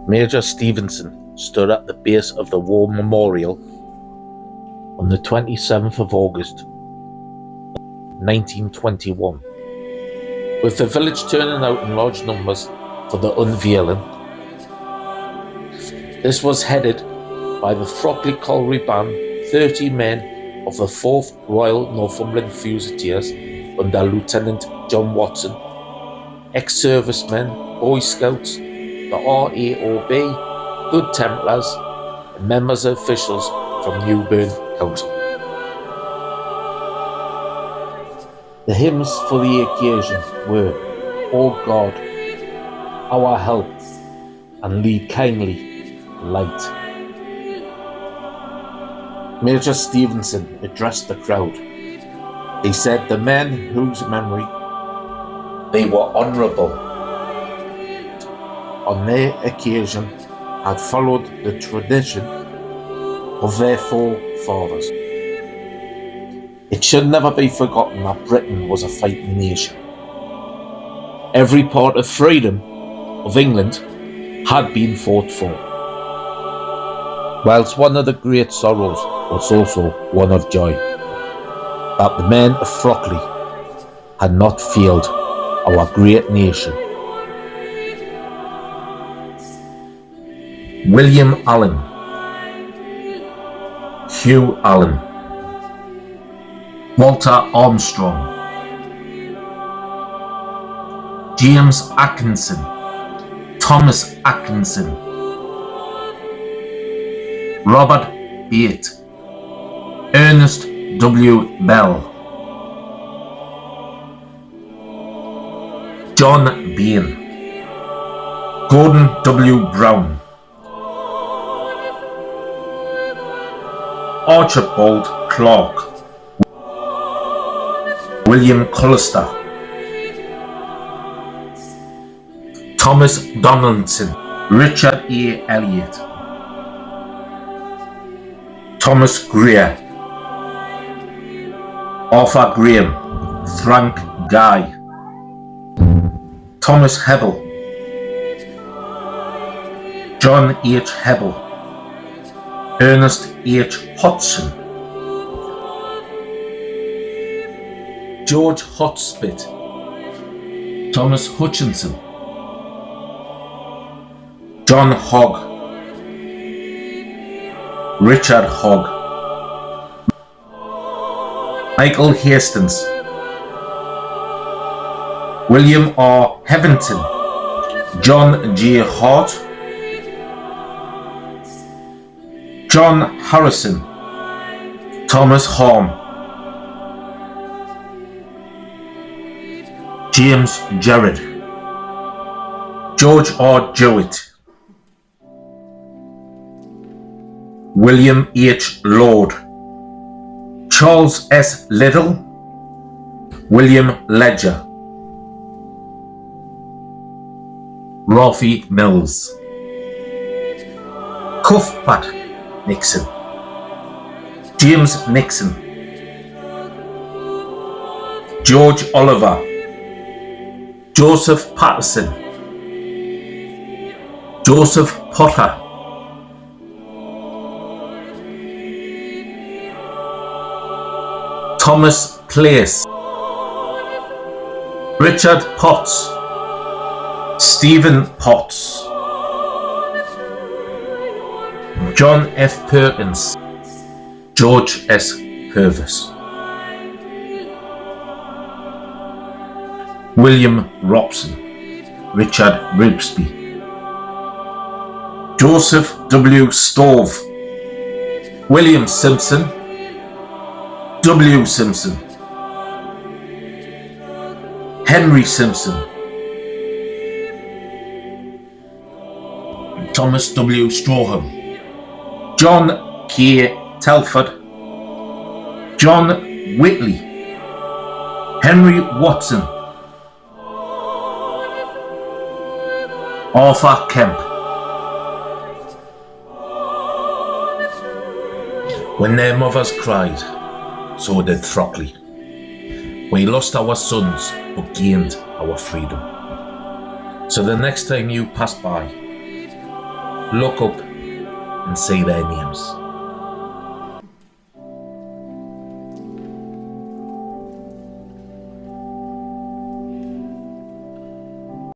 Major Stevenson stood at the base of the war memorial on the 27th of August 1921, with the village turning out in large numbers for the unveiling. This was headed by the Throckley Colliery Band, 30 men of the 4th Royal Northumberland Fusiliers under Lieutenant John Watson, ex-servicemen, Boy Scouts, the RAOB, Good Templars, and members and officials from Newburn Council. The hymns for the occasion were "O God, our help, and lead kindly, light." Major Stevenson addressed the crowd. He said the men whose memory they were honourable on their occasion had followed the tradition of their forefathers. It should never be forgotten that Britain was a fighting nation. Every part of freedom of England had been fought for, whilst one of the great sorrows was also one of joy, that the men of Throckley had not failed our great nation. William Allen, Hugh Allen, Walter Armstrong, James Atkinson, Thomas Atkinson, Robert Bate, Ernest W. Bell, John Bain, Gordon W. Brown, Archibald Clark, William Collister, Thomas Donaldson, Richard A. Elliott, Thomas Greer, Arthur Graham, Frank Guy, Thomas Hebble, John H. Hebble, Ernest H. Hodgson, George Hotspit, Thomas Hutchinson, John Hogg, Richard Hogg, Michael Hastings, William R. Hevington, John J. Hart, John Harrison, Thomas Harm, James Jerrod, George R. Jowett, William H. Lord, Charles S. Liddell, William Ledger, Ralphie Mills, Cuthbert Nixon, James Nixon, George Oliver, Joseph Patterson, Joseph Potter, Thomas Place, Richard Potts, Stephen Potts, John F. Perkins, George S. Purvis, William Robson, Richard Ribsby, Joseph W. Stove, William Simpson, W. Simpson, Henry Simpson, Thomas W. Strawham, John K. Telford, John Whitley, Henry Watson, Arthur Kemp. When their mothers cried, so did Throckley. We lost our sons, but gained our freedom. So the next time you pass by, look up and say their names.